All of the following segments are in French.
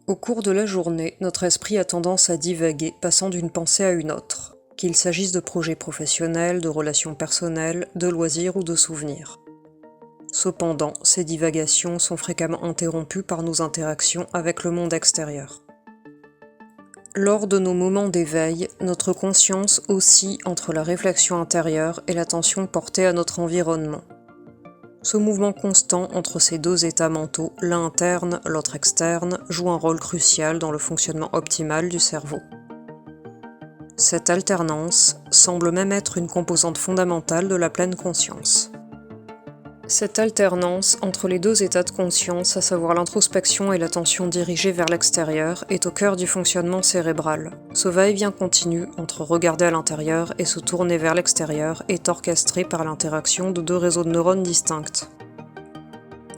Au cours de la journée, notre esprit a tendance à divaguer, passant d'une pensée à une autre, qu'il s'agisse de projets professionnels, de relations personnelles, de loisirs ou de souvenirs. Cependant, ces divagations sont fréquemment interrompues par nos interactions avec le monde extérieur. Lors de nos moments d'éveil, notre conscience oscille entre la réflexion intérieure et l'attention portée à notre environnement. Ce mouvement constant entre ces deux états mentaux, l'un interne, l'autre externe, joue un rôle crucial dans le fonctionnement optimal du cerveau. Cette alternance semble même être une composante fondamentale de la pleine conscience. Cette alternance entre les deux états de conscience, à savoir l'introspection et l'attention dirigée vers l'extérieur, est au cœur du fonctionnement cérébral. Ce va-et-vient continu entre regarder à l'intérieur et se tourner vers l'extérieur est orchestré par l'interaction de deux réseaux de neurones distincts.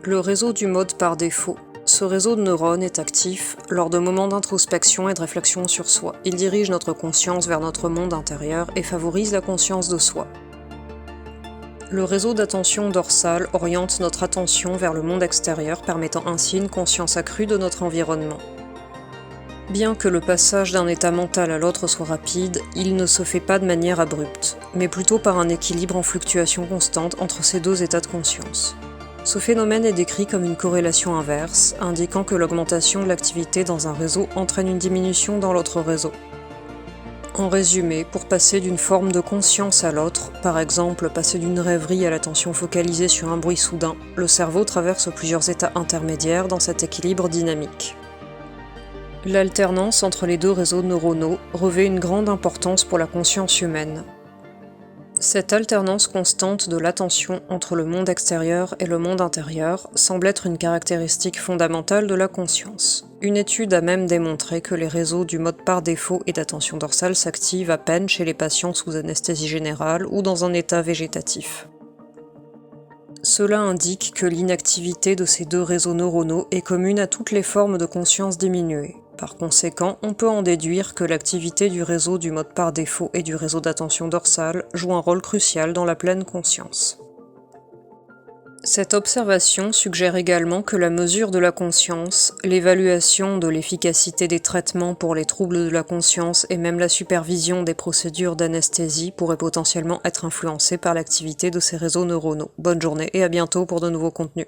Le réseau du mode par défaut. Ce réseau de neurones est actif lors de moments d'introspection et de réflexion sur soi. Il dirige notre conscience vers notre monde intérieur et favorise la conscience de soi. Le réseau d'attention dorsale oriente notre attention vers le monde extérieur, permettant ainsi une conscience accrue de notre environnement. Bien que le passage d'un état mental à l'autre soit rapide, il ne se fait pas de manière abrupte, mais plutôt par un équilibre en fluctuation constante entre ces deux états de conscience. Ce phénomène est décrit comme une corrélation inverse, indiquant que l'augmentation de l'activité dans un réseau entraîne une diminution dans l'autre réseau. En résumé, pour passer d'une forme de conscience à l'autre, par exemple passer d'une rêverie à l'attention focalisée sur un bruit soudain, le cerveau traverse plusieurs états intermédiaires dans cet équilibre dynamique. L'alternance entre les deux réseaux neuronaux revêt une grande importance pour la conscience humaine. Cette alternance constante de l'attention entre le monde extérieur et le monde intérieur semble être une caractéristique fondamentale de la conscience. Une étude a même démontré que les réseaux du mode par défaut et d'attention dorsale s'activent à peine chez les patients sous anesthésie générale ou dans un état végétatif. Cela indique que l'inactivité de ces deux réseaux neuronaux est commune à toutes les formes de conscience diminuée. Par conséquent, on peut en déduire que l'activité du réseau du mode par défaut et du réseau d'attention dorsale joue un rôle crucial dans la pleine conscience. Cette observation suggère également que la mesure de la conscience, l'évaluation de l'efficacité des traitements pour les troubles de la conscience et même la supervision des procédures d'anesthésie pourraient potentiellement être influencées par l'activité de ces réseaux neuronaux. Bonne journée et à bientôt pour de nouveaux contenus.